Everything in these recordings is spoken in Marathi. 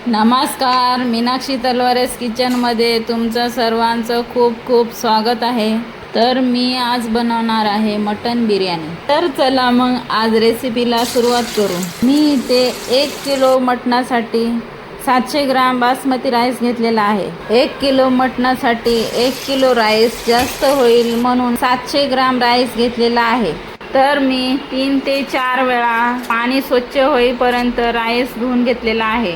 नमस्कार, मीनाक्षी तलवारेस किचनमध्ये तुमचं सर्वांचं खूप खूप स्वागत आहे। तर मी आज बनवणार आहे मटन बिर्याणी। तर चला मग आज रेसिपीला सुरुवात करू। मी इथे 1 किलो मटणासाठी 700 ग्राम बासमती राईस घेतलेला आहे। 1 किलो मटणासाठी 1 किलो राईस जास्त होईल म्हणून 700 ग्राम राईस घेतलेला आहे। तर मी 3 ते 4 वेळा पाणी स्वच्छ होईपर्यंत राईस धुवून घेतलेला आहे।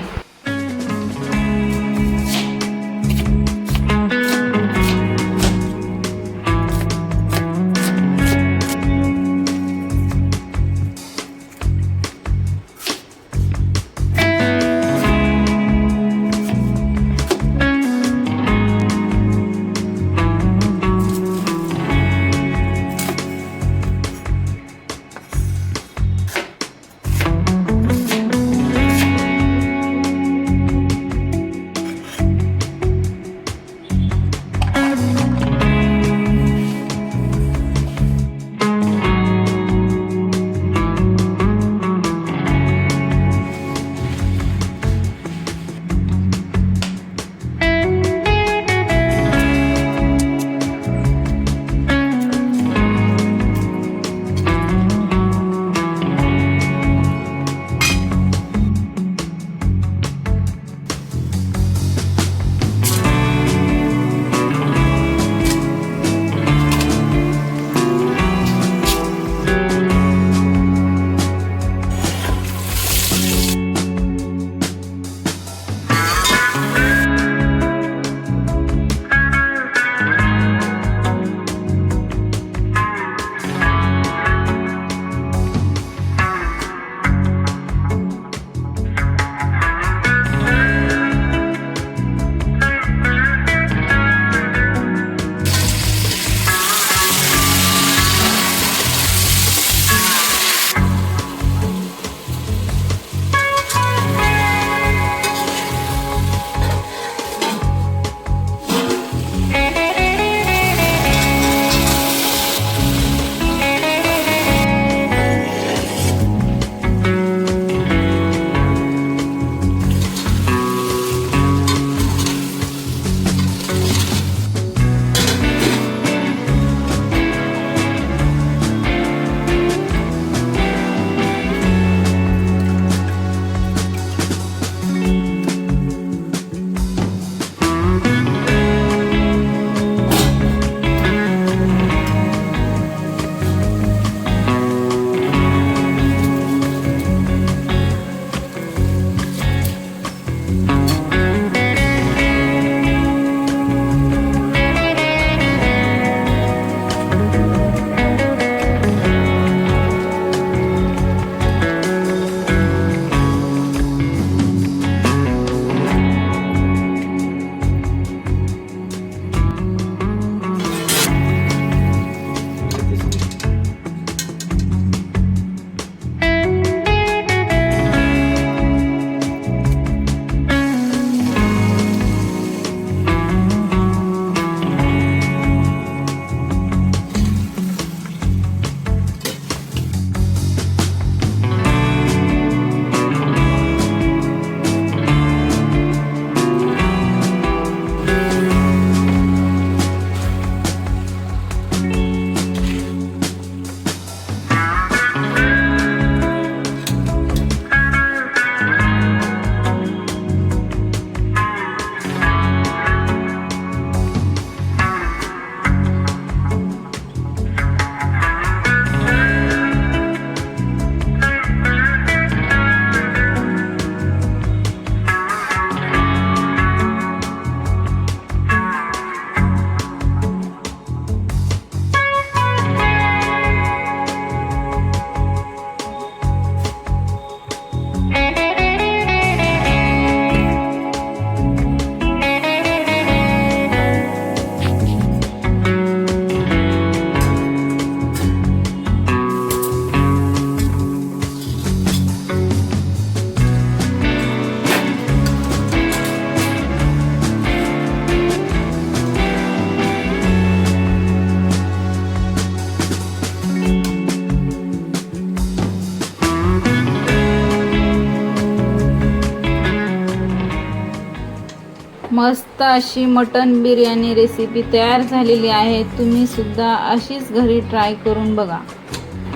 मस्त अशी मटन बिर्याणी रेसिपी तयार झालेली आहे. तुम्ही सुद्धा अशीच घरी ट्राय करून बघा.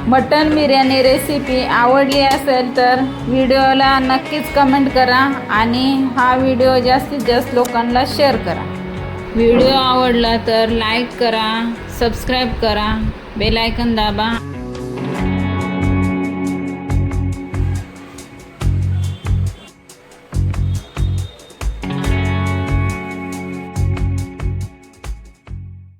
मटन बिर्याणी रेसिपी आवडली असेल तर व्हिडिओला नक्कीच कमेंट करा आणि हा व्हिडिओ जास्तीत जास्त लोकांना शेअर करा. व्हिडिओ आवडला तर लाईक करा, सबस्क्राईब करा, बेल आयकॉन दाबा.